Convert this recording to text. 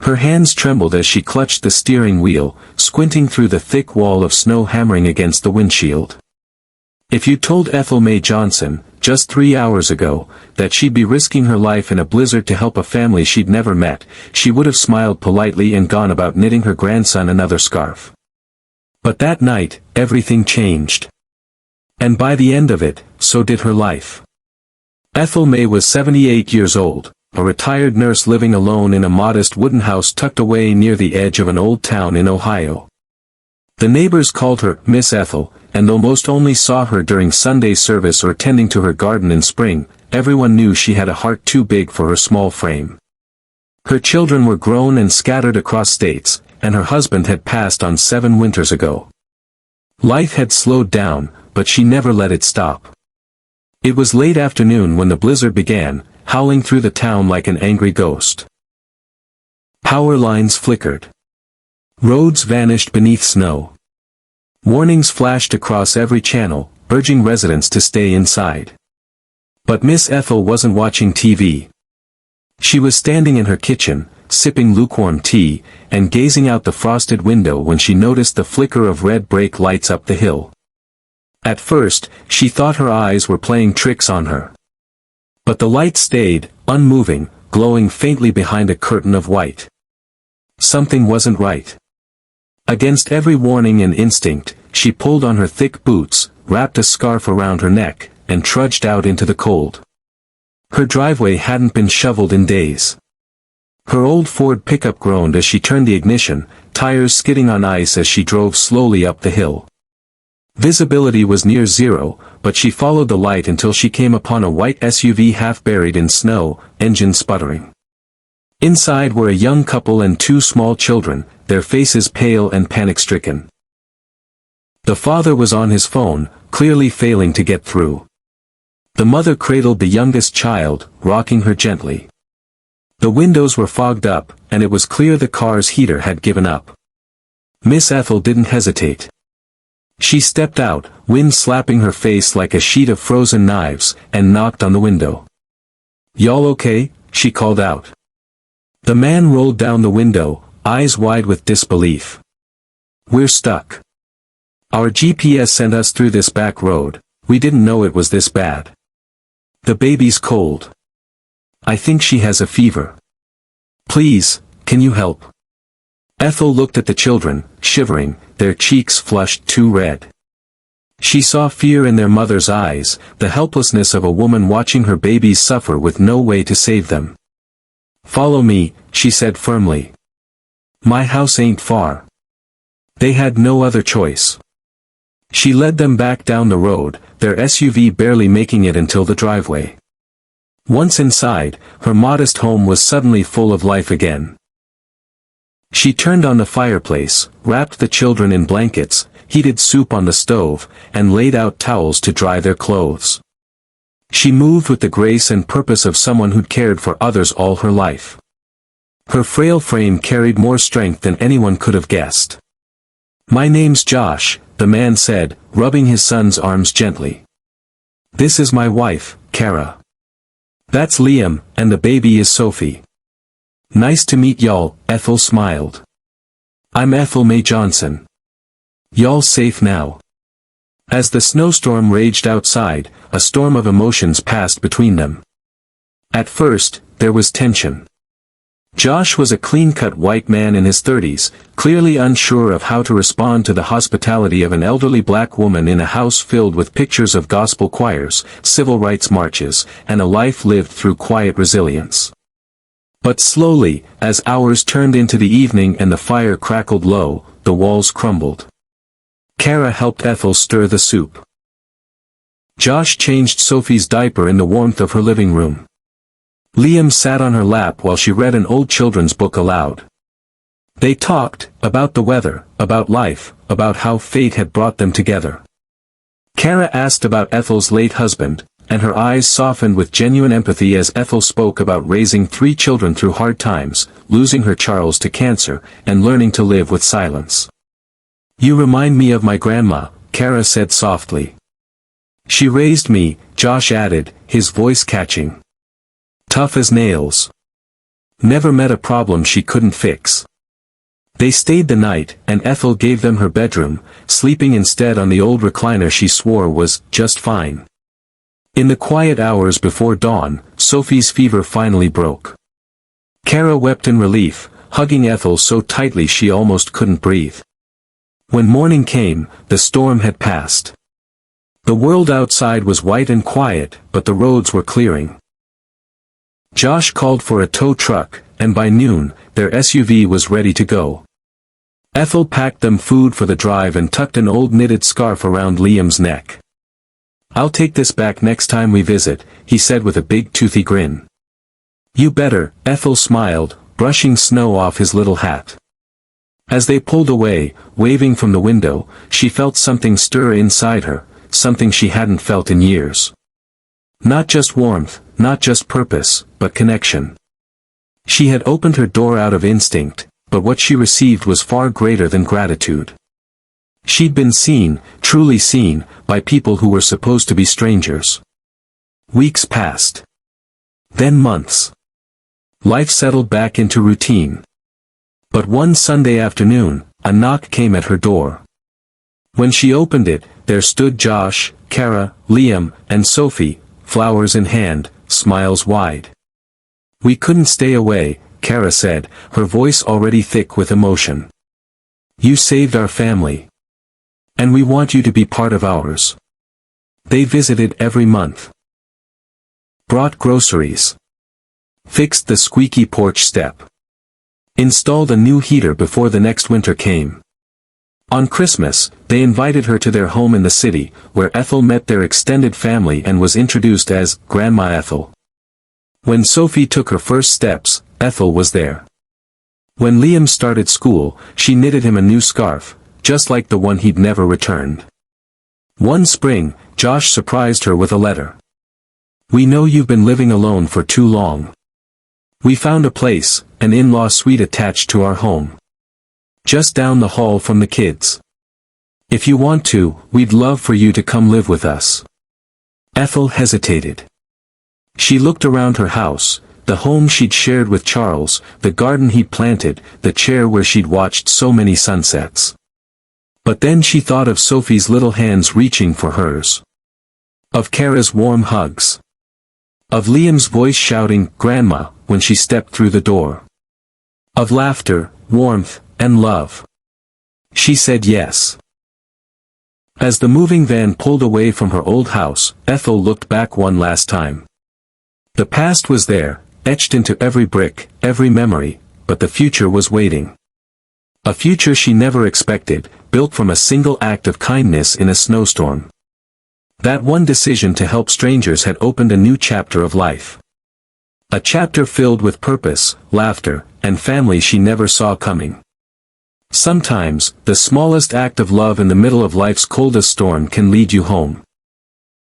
Her hands trembled as she clutched the steering wheel, squinting through the thick wall of snow hammering against the windshield. If you told Ethel Mae Johnson, just 3 hours ago, that she'd be risking her life in a blizzard to help a family she'd never met, she would have smiled politely and gone about knitting her grandson another scarf. But that night, everything changed. And by the end of it, so did her life. Ethel Mae was 78 years old, a retired nurse living alone in a modest wooden house tucked away near the edge of an old town in Ohio. The neighbors called her Miss Ethel, and though most only saw her during Sunday service or tending to her garden in spring, everyone knew she had a heart too big for her small frame. Her children were grown and scattered across states, and her husband had passed on 7 winters ago. Life had slowed down, but she never let it stop. It was late afternoon when the blizzard began, howling through the town like an angry ghost. Power lines flickered. Roads vanished beneath snow. Warnings flashed across every channel, urging residents to stay inside. But Miss Ethel wasn't watching TV. She was standing in her kitchen, sipping lukewarm tea, and gazing out the frosted window when she noticed the flicker of red brake lights up the hill. At first, she thought her eyes were playing tricks on her. But the light stayed, unmoving, glowing faintly behind a curtain of white. Something wasn't right. Against every warning and instinct, she pulled on her thick boots, wrapped a scarf around her neck, and trudged out into the cold. Her driveway hadn't been shoveled in days. Her old Ford pickup groaned as she turned the ignition, tires skidding on ice as she drove slowly up the hill. Visibility was near zero, but she followed the light until she came upon a white SUV half buried in snow, engine sputtering. Inside were a young couple and 2 small children, their faces pale and panic-stricken. The father was on his phone, clearly failing to get through. The mother cradled the youngest child, rocking her gently. The windows were fogged up, and it was clear the car's heater had given up. Miss Ethel didn't hesitate. She stepped out, wind slapping her face like a sheet of frozen knives, and knocked on the window. "Y'all okay?" she called out. The man rolled down the window, eyes wide with disbelief. "We're stuck. Our GPS sent us through this back road, we didn't know it was this bad. The baby's cold. I think she has a fever. Please, can you help?" Ethel looked at the children, shivering, their cheeks flushed too red. She saw fear in their mother's eyes, the helplessness of a woman watching her babies suffer with no way to save them. "Follow me," she said firmly. "My house ain't far." They had no other choice. She led them back down the road, their SUV barely making it until the driveway. Once inside, her modest home was suddenly full of life again. She turned on the fireplace, wrapped the children in blankets, heated soup on the stove, and laid out towels to dry their clothes. She moved with the grace and purpose of someone who'd cared for others all her life. Her frail frame carried more strength than anyone could have guessed. "My name's Josh," the man said, rubbing his son's arms gently. "This is my wife, Kara. That's Liam, and the baby is Sophie." "Nice to meet y'all," Ethel smiled. "I'm Ethel Mae Johnson. Y'all safe now?" As the snowstorm raged outside, a storm of emotions passed between them. At first, there was tension. Josh was a clean-cut white man in his 30s, clearly unsure of how to respond to the hospitality of an elderly black woman in a house filled with pictures of gospel choirs, civil rights marches, and a life lived through quiet resilience. But slowly, as hours turned into the evening and the fire crackled low, the walls crumbled. Kara helped Ethel stir the soup. Josh changed Sophie's diaper in the warmth of her living room. Liam sat on her lap while she read an old children's book aloud. They talked, about the weather, about life, about how fate had brought them together. Kara asked about Ethel's late husband, and her eyes softened with genuine empathy as Ethel spoke about raising 3 children through hard times, losing her Charles to cancer, and learning to live with silence. "You remind me of my grandma," Kara said softly. "She raised me," Josh added, his voice catching. "Tough as nails. Never met a problem she couldn't fix. They stayed the night, and Ethel gave them her bedroom, sleeping instead on the old recliner she swore was just fine. In the quiet hours before dawn, Sophie's fever finally broke. Kara wept in relief, hugging Ethel so tightly she almost couldn't breathe. When morning came, the storm had passed. The world outside was white and quiet, but the roads were clearing. Josh called for a tow truck, and by noon, their SUV was ready to go. Ethel packed them food for the drive and tucked an old knitted scarf around Liam's neck. "I'll take this back next time we visit," he said with a big toothy grin. "You better," Ethel smiled, brushing snow off his little hat. As they pulled away, waving from the window, she felt something stir inside her, something she hadn't felt in years. Not just warmth, not just purpose, but connection. She had opened her door out of instinct, but what she received was far greater than gratitude. She'd been seen, truly seen, by people who were supposed to be strangers. Weeks passed. Then months. Life settled back into routine. But one Sunday afternoon, a knock came at her door. When she opened it, there stood Josh, Kara, Liam, and Sophie, flowers in hand, smiles wide. "We couldn't stay away," Kara said, her voice already thick with emotion. "You saved our family. And we want you to be part of ours." They visited every month. Brought groceries. Fixed the squeaky porch step. Installed a new heater before the next winter came. On Christmas, they invited her to their home in the city, where Ethel met their extended family and was introduced as Grandma Ethel. When Sophie took her first steps, Ethel was there. When Liam started school, she knitted him a new scarf, just like the one he'd never returned. One spring, Josh surprised her with a letter. "We know you've been living alone for too long. We found a place, an in-law suite attached to our home. Just down the hall from the kids. If you want to, we'd love for you to come live with us." Ethel hesitated. She looked around her house, the home she'd shared with Charles, the garden he'd planted, the chair where she'd watched so many sunsets. But then she thought of Sophie's little hands reaching for hers. Of Kara's warm hugs. Of Liam's voice shouting, "Grandma," when she stepped through the door. Of laughter, warmth, and love. She said yes. As the moving van pulled away from her old house, Ethel looked back one last time. The past was there, etched into every brick, every memory, but the future was waiting. A future she never expected, built from a single act of kindness in a snowstorm. That one decision to help strangers had opened a new chapter of life. A chapter filled with purpose, laughter, and family she never saw coming. Sometimes, the smallest act of love in the middle of life's coldest storm can lead you home.